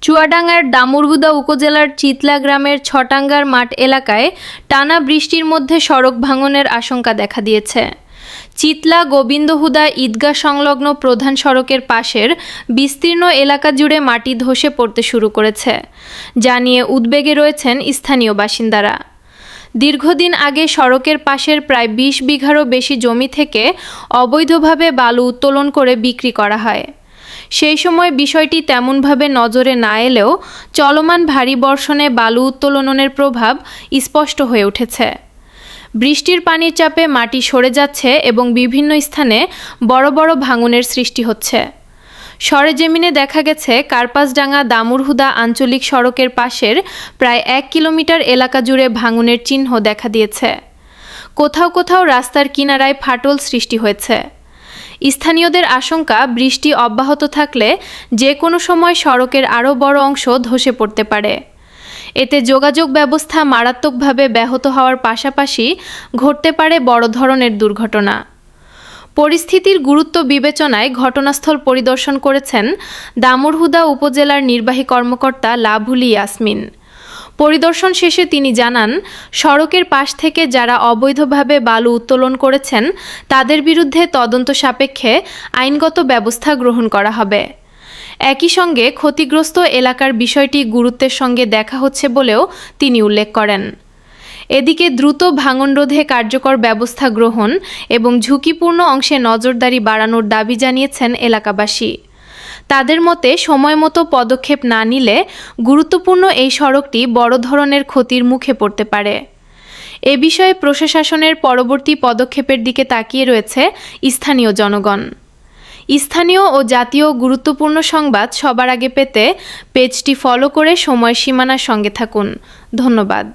চুয়াডাঙ্গার দামুড়হুদা উপজেলার চিতলা গ্রামের ছটাঙ্গার মাঠ এলাকায় টানা বৃষ্টির মধ্যে সড়ক ভাঙনের আশঙ্কা দেখা দিয়েছে। চিতলা গোবিন্দহুদা ঈদগাহ সংলগ্ন প্রধান সড়কের পাশের বিস্তীর্ণ এলাকা জুড়ে মাটি ধসে পড়তে শুরু করেছে, যা নিয়ে উদ্বেগে রয়েছেন স্থানীয় বাসিন্দারা। দীর্ঘদিন আগে সড়কের পাশের প্রায় ২০ বিঘারও বেশি জমি থেকে অবৈধভাবে বালু উত্তোলন করে বিক্রি করা হয়। সেই সময় বিষয়টি তেমনভাবে নজরে না এলেও চলমান ভারী বর্ষণে বালু উত্তোলনের প্রভাব স্পষ্ট হয়ে উঠেছে। বৃষ্টির পানির চাপে মাটি সরে যাচ্ছে এবং বিভিন্ন স্থানে বড় বড় ভাঙনের সৃষ্টি হচ্ছে। সরেজমিনে দেখা গেছে কার্পাসডাঙ্গা দামুড়হুদা আঞ্চলিক সড়কের পাশের প্রায় ১ কিলোমিটার এলাকা জুড়ে ভাঙনের চিহ্ন দেখা দিয়েছে। কোথাও কোথাও রাস্তার কিনারায় ফাটল সৃষ্টি হয়েছে। স্থানীয়দের আশঙ্কা, বৃষ্টি অব্যাহত থাকলে যে কোনো সময় সড়কের আরও বড় অংশ ধসে পড়তে পারে। এতে যোগাযোগ ব্যবস্থা মারাত্মকভাবে ব্যাহত হওয়ার পাশাপাশি ঘটতে পারে বড় ধরনের দুর্ঘটনা। পরিস্থিতির গুরুত্ব বিবেচনায় ঘটনাস্থল পরিদর্শন করেছেন দামুড়হুদা উপজেলার নির্বাহী কর্মকর্তা লাভুলি ইয়াসমিন। পরিদর্শন শেষে তিনি জানান, সড়কের পাশ থেকে যারা অবৈধভাবে বালু উত্তোলন করেছেন তাদের বিরুদ্ধে তদন্ত সাপেক্ষে আইনগত ব্যবস্থা গ্রহণ করা হবে। একই সঙ্গে ক্ষতিগ্রস্ত এলাকার বিষয়টি গুরুত্বের সঙ্গে দেখা হচ্ছে বলেও তিনি উল্লেখ করেন। এদিকে দ্রুত ভাঙন রোধে কার্যকর ব্যবস্থা গ্রহণ এবং ঝুঁকিপূর্ণ অংশে নজরদারি বাড়ানোর দাবি জানিয়েছেন এলাকাবাসী। তাদের মতে সময়মতো পদক্ষেপ না নিলে গুরুত্বপূর্ণ এই সড়কটি বড় ধরনের ক্ষতির মুখে পড়তে পারে। এ বিষয়ে প্রশাসনের পরবর্তী পদক্ষেপের দিকে তাকিয়ে রয়েছে স্থানীয় জনগণ। স্থানীয় ও জাতীয় গুরুত্বপূর্ণ সংবাদ সবার আগে পেতে পেজটি ফলো করে সময়সীমানার সঙ্গে থাকুন। ধন্যবাদ।